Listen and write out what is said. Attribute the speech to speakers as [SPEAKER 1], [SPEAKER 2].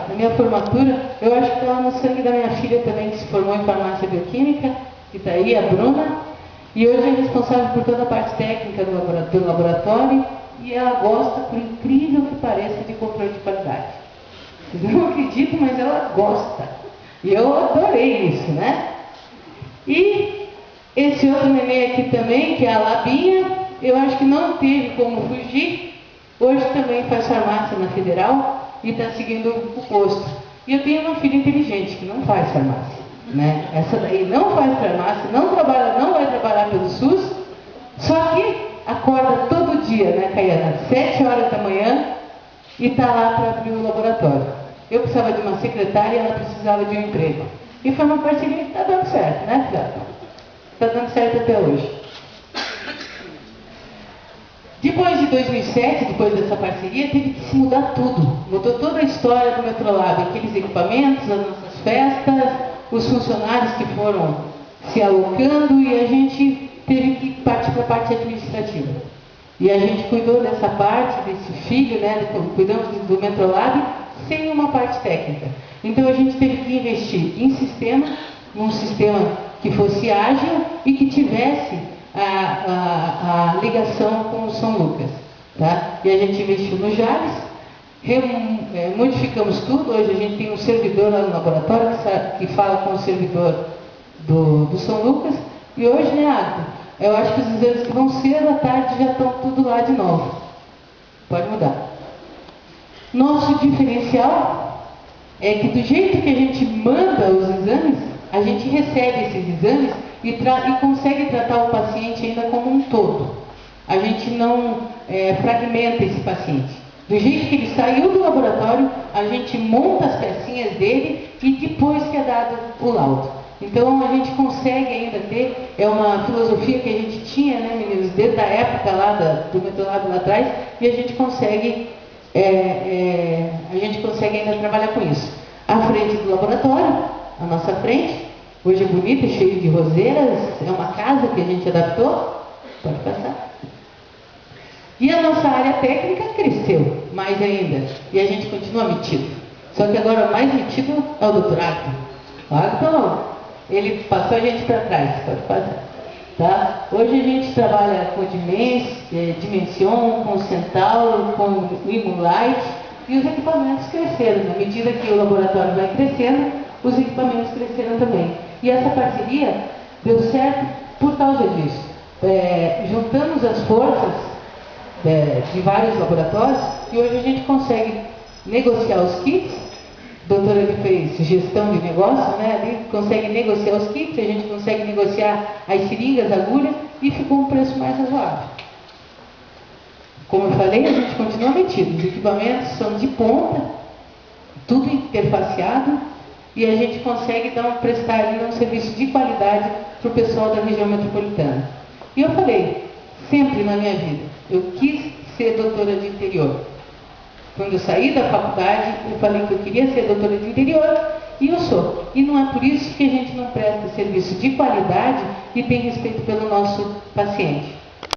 [SPEAKER 1] na minha formatura, eu acho que estava no sangue da minha filha também, que se formou em farmácia bioquímica, que está aí, a Bruna, e hoje é responsável por toda a parte técnica do laboratório, e ela gosta, por incrível que pareça, de controle de qualidade. Vocês não acreditam, mas ela gosta. E eu adorei isso, né? E esse outro neném aqui também, que é a Labinha, eu acho que não teve como fugir. Hoje também faz farmácia na Federal e está seguindo o posto. E eu tenho uma filha inteligente que não faz farmácia, né? Essa daí não faz farmácia, não vai trabalhar pelo SUS, só que acorda todo dia, né, Caiana? 7 horas da manhã e está lá para abrir o laboratório. Eu precisava de uma secretária e ela precisava de um emprego. E foi uma parceria que está dando certo, né, Flávia? Está dando certo até hoje. Depois de 2007, depois dessa parceria, teve que se mudar tudo. Mudou toda a história do Metrolab, aqueles equipamentos, as nossas festas, os funcionários que foram se alocando e a gente teve que partir para a parte administrativa. E a gente cuidou dessa parte, desse filho, né, cuidamos do Metrolab sem uma parte técnica. Então a gente teve que investir em sistema, num sistema que fosse ágil e que tivesse a ligação com o São Lucas. Tá? E a gente investiu no Jales, modificamos tudo. Hoje a gente tem um servidor lá no laboratório que fala com o servidor do São Lucas. E hoje, né, Agnes, eu acho que os exames que vão cedo à tarde já estão tudo lá de novo. Pode mudar. Nosso diferencial é que do jeito que a gente manda os exames, a gente recebe esses exames e consegue tratar o paciente ainda como um todo. A gente não fragmenta esse paciente. Do jeito que ele saiu do laboratório, a gente monta as pecinhas dele e depois que é dado o laudo. Então a gente consegue ainda ter, é uma filosofia que a gente tinha, né, meninos, desde a época lá do Metrolab lá atrás, e a gente consegue ainda trabalhar com isso. A frente do laboratório, a nossa frente, hoje é bonita, cheia de roseiras, é uma casa que a gente adaptou, pode passar. E a nossa área técnica cresceu mais ainda, e a gente continua metido. Só que agora o mais metido é o doutor Agton. O Agton, ele passou a gente para trás, pode passar. Tá? Hoje a gente trabalha com Dimension, com Centauro, com Immunlight, e os equipamentos cresceram. Na medida que o laboratório vai crescendo, os equipamentos cresceram também. E essa parceria deu certo por causa disso. Juntamos as forças de vários laboratórios e hoje a gente consegue negociar os kits. A doutora que fez gestão de negócio, né, ali consegue negociar os kits, a gente consegue negociar as seringas, agulhas e ficou um preço mais razoável. Como eu falei, a gente continua metido. Os equipamentos são de ponta, tudo interfaceado, e a gente consegue prestar ali um serviço de qualidade para o pessoal da região metropolitana. E eu falei, sempre na minha vida, eu quis ser doutora de interior. Quando eu saí da faculdade, eu falei que eu queria ser doutora de interior, e eu sou. E não é por isso que a gente não presta serviço de qualidade e tem respeito pelo nosso paciente.